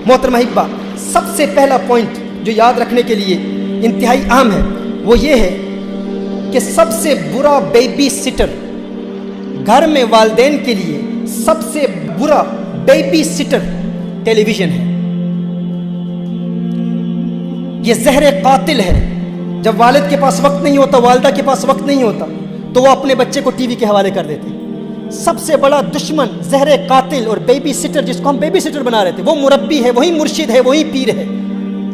محترم احبہ، سب سے پہلا پوائنٹ جو یاد رکھنے کے لیے انتہائی اہم ہے وہ یہ ہے کہ سب سے برا بیبی سٹر گھر میں والدین کے لیے سب سے برا بیبی سٹر ٹیلی ویژن ہے۔ یہ زہر قاتل ہے۔ جب والد کے پاس وقت نہیں ہوتا، والدہ کے پاس وقت نہیں ہوتا، تو وہ اپنے بچے کو ٹی وی کے حوالے کر دیتے ہیں۔ سب سے بڑا دشمن زہر قاتل اور بیبی سٹر، جس کو ہم بیبی سٹر بنا رہے تھے، وہ مربی ہے، وہی مرشد ہے، وہی پیر ہے۔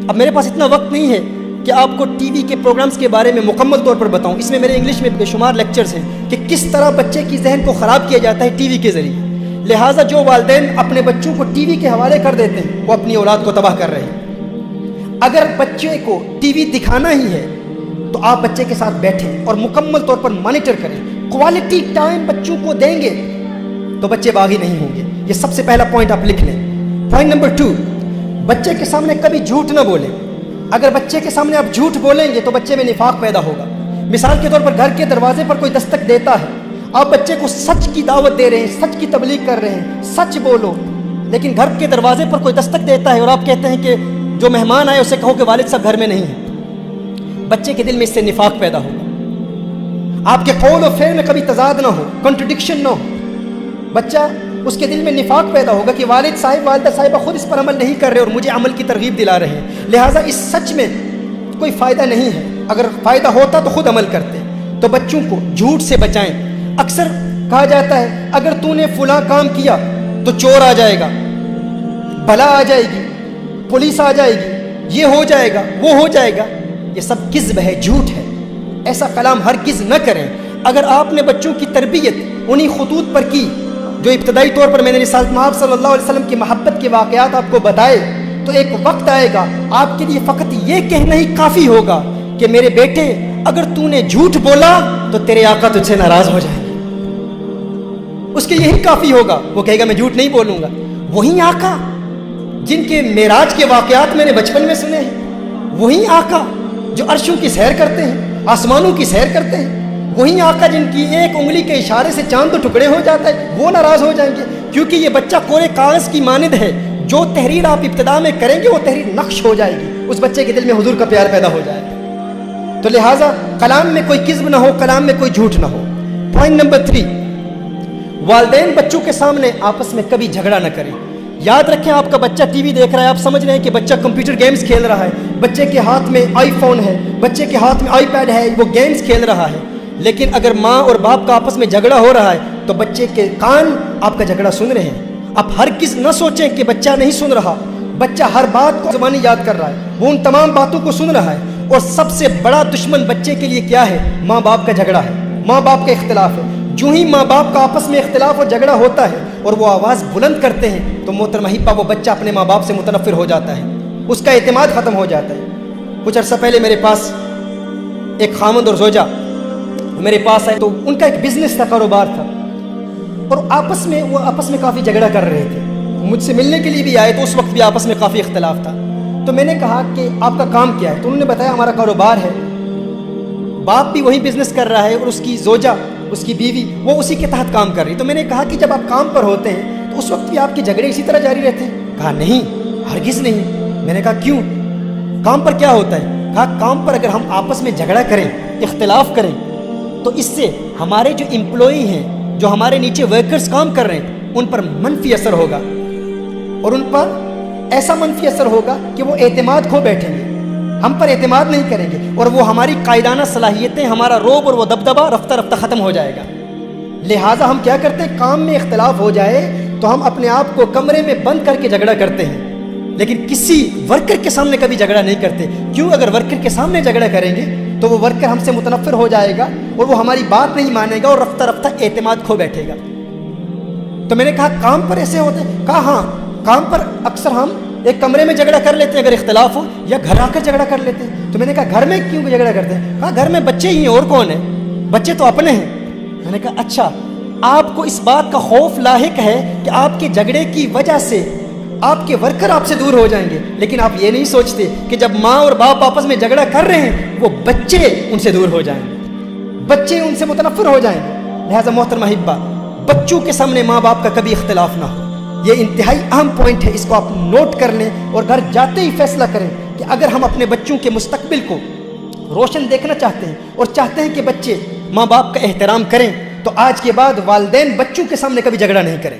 اب میرے پاس اتنا وقت نہیں ہے کہ آپ کو ٹی وی کے پروگرامز کے بارے میں مکمل طور پر بتاؤں۔ اس میں میرے انگلش میں بے شمار لیکچرز ہیں کہ کس طرح بچے کی ذہن کو خراب کیا جاتا ہے ٹی وی کے ذریعے۔ لہٰذا جو والدین اپنے بچوں کو ٹی وی کے حوالے کر دیتے ہیں وہ اپنی اولاد کو تباہ کر رہے ہیں۔ اگر بچے کو ٹی وی دکھانا ہی ہے تو آپ بچے کے ساتھ بیٹھیں اور مکمل طور پر مانیٹر کریں، کوالٹی ٹائم بچوں کو دیں گے تو بچے باغی نہیں ہوں گے۔ یہ سب سے پہلا پوائنٹ آپ لکھ لیں۔ پوائنٹ نمبر 2، بچے کے سامنے کبھی جھوٹ نہ بولیں۔ اگر بچے کے سامنے آپ جھوٹ بولیں گے تو بچے میں نفاق پیدا ہوگا۔ مثال کے طور پر گھر کے دروازے پر کوئی دستک دیتا ہے، آپ بچے کو سچ کی دعوت دے رہے ہیں، سچ کی تبلیغ کر رہے ہیں، سچ بولو، لیکن گھر کے دروازے پر کوئی دستک دیتا ہے اور آپ کہتے ہیں کہ جو مہمان آئے اسے کہو کہ والد صاحب گھر میں نہیں ہیں، بچے کے دل میں اس سے نفاق پیدا ہوگا۔ آپ کے قول و فعل میں کبھی تضاد نہ ہو، کنٹرڈکشن نہ ہو، بچہ اس کے دل میں نفاق پیدا ہوگا کہ والد صاحب والدہ صاحبہ خود اس پر عمل نہیں کر رہے اور مجھے عمل کی ترغیب دلا رہے ہیں، لہٰذا اس سچ میں کوئی فائدہ نہیں ہے، اگر فائدہ ہوتا تو خود عمل کرتے۔ تو بچوں کو جھوٹ سے بچائیں۔ اکثر کہا جاتا ہے اگر تو نے فلاں کام کیا تو چور آ جائے گا، بلا آ جائے گی، پولیس آ جائے گی، یہ ہو جائے گا، وہ ہو جائے گا۔ یہ سب کذب ہے، جھوٹ ہے، ایسا کلام ہرگز نہ کریں۔ اگر آپ نے بچوں کی تربیت انہی خطوط پر کی جو ابتدائی طور پر میں نے رسالت مآب صلی اللہ علیہ وسلم کی محبت کے واقعات آپ کو بتائے، تو ایک وقت آئے گا آپ کے لیے فقط یہ کہنا ہی کافی ہوگا کہ میرے بیٹے اگر تو نے جھوٹ بولا تو تیرے آقا تجھ سے ناراض ہو جائیں گے۔ اس کے یہی کافی ہوگا، وہ کہے گا میں جھوٹ نہیں بولوں گا۔ وہی آقا جن کے معراج کے واقعات میں نے بچپن میں سنے ہیں، وہی آقا جو عرشوں کی سیر کرتے ہیں، آسمانوں کی سیر کرتے ہیں، وہی آقا جن کی ایک انگلی کے اشارے سے چاند تو ٹکڑے ہو جاتا ہے، وہ ناراض ہو جائیں گے؟ کیونکہ یہ بچہ کورے کاغذ کی مانند ہے، جو تحریر آپ ابتدا میں کریں گے وہ تحریر نقش ہو جائے گی، اس بچے کے دل میں حضور کا پیار پیدا ہو جائے گا۔ تو لہٰذا کلام میں کوئی کذب نہ ہو، کلام میں کوئی جھوٹ نہ ہو۔ پوائنٹ نمبر 3، والدین بچوں کے سامنے آپس میں کبھی جھگڑا نہ کریں۔ یاد رکھیں آپ کا بچہ ٹی وی دیکھ رہا ہے، آپ سمجھ رہے ہیں کہ بچہ کمپیوٹر گیمز کھیل رہا ہے، بچے کے ہاتھ میں آئی فون ہے، بچے کے ہاتھ میں آئی پیڈ ہے، وہ گیمز کھیل رہا ہے، لیکن اگر ماں اور باپ کا آپس میں جھگڑا ہو رہا ہے تو بچے کے کان آپ کا جھگڑا سن رہے ہیں۔ آپ ہرگز نہ سوچیں کہ بچہ نہیں سن رہا، بچہ ہر بات کو زبانی یاد کر رہا ہے، وہ ان تمام باتوں کو سن رہا ہے۔ اور سب سے بڑا دشمن بچے کے لیے کیا ہے؟ ماں باپ کا جھگڑا ہے، ماں باپ کا اختلاف ہے۔ جو ہی ماں باپ کا آپس میں اختلاف اور جھگڑا ہوتا ہے اور وہ آواز بلند کرتے ہیں تو محترم احبہ وہ بچہ اپنے ماں باپ سے متنفر ہو جاتا ہے، اس کا اعتماد ختم ہو جاتا ہے۔ کچھ عرصہ پہلے میرے پاس ایک خاوند اور زوجہ میرے پاس آئے، تو ان کا ایک بزنس تھا، کاروبار تھا، اور وہ آپس میں کافی جھگڑا کر رہے تھے۔ مجھ سے ملنے کے لیے بھی آئے تو اس وقت بھی آپس میں کافی اختلاف تھا۔ تو میں نے کہا کہ آپ کا کام کیا ہے؟ تو انہوں نے بتایا ہمارا کاروبار ہے، باپ بھی وہی بزنس کر رہا ہے اور اس کی زوجہ، اس کی بیوی، وہ اسی کے تحت کام کر رہی۔ تو میں نے کہا کہ جب آپ کام پر ہوتے ہیں تو اس وقت بھی آپ کے جھگڑے اسی طرح جاری رہتے ہیں؟ کہا نہیں، ہرگز نہیں۔ میں نے کہا کیوں؟ کام پر کیا ہوتا ہے؟ کہا کام پر اگر ہم آپس میں جھگڑا کریں، اختلاف کریں، تو اس سے ہمارے جو امپلائی ہیں، جو ہمارے نیچے ورکرز کام کر رہے ہیں، ان پر منفی اثر ہوگا، اور ان پر ایسا منفی اثر ہوگا کہ وہ اعتماد کھو بیٹھیں گے، ہم پر اعتماد نہیں کریں گے، اور وہ ہماری قائدانہ صلاحیتیں، ہمارا روب اور وہ دبدبہ رفتہ رفتہ ختم ہو جائے گا۔ لہٰذا ہم کیا کرتے ہیں؟ کام میں اختلاف ہو جائے تو ہم اپنے آپ کو کمرے میں بند کر کے جھگڑا کرتے ہیں، لیکن کسی ورکر کے سامنے کبھی جھگڑا نہیں کرتے۔ کیوں؟ اگر ورکر کے سامنے جھگڑا کریں گے تو وہ ورکر ہم سے متنفر ہو جائے گا اور وہ ہماری بات نہیں مانے گا اور رفتہ رفتہ اعتماد کھو بیٹھے گا۔ تو میں نے کہا کام پر ایسے ہوتے ہیں؟ کہا ہاں، کام پر اکثر ہم ایک کمرے میں جھگڑا کر لیتے ہیں اگر اختلاف ہو، یا گھر آ کر جھگڑا کر لیتے ہیں۔ تو میں نے کہا گھر میں کیوں جھگڑا کرتے ہیں؟ کہا گھر میں بچے ہی ہیں، اور کون ہے؟ بچے تو اپنے ہیں۔ میں نے کہا اچھا، آپ کو اس بات کا خوف لاحق ہے کہ آپ کے جھگڑے کی وجہ سے آپ کے ورکر آپ سے دور ہو جائیں گے، لیکن آپ یہ نہیں سوچتے کہ جب ماں اور باپ آپس میں جھگڑا کر رہے ہیں وہ بچے ان سے دور ہو جائیں گے، بچے ان سے متنفر ہو جائیں گے۔ لہٰذا محترم احبہ، بچوں کے سامنے ماں باپ کا کبھی اختلاف نہ ہو، یہ انتہائی اہم پوائنٹ ہے، اس کو آپ نوٹ کر لیں اور گھر جاتے ہی فیصلہ کریں کہ اگر ہم اپنے بچوں کے مستقبل کو روشن دیکھنا چاہتے ہیں اور چاہتے ہیں کہ بچے ماں باپ کا احترام کریں، تو آج کے بعد والدین بچوں کے سامنے کبھی جھگڑا نہیں کریں۔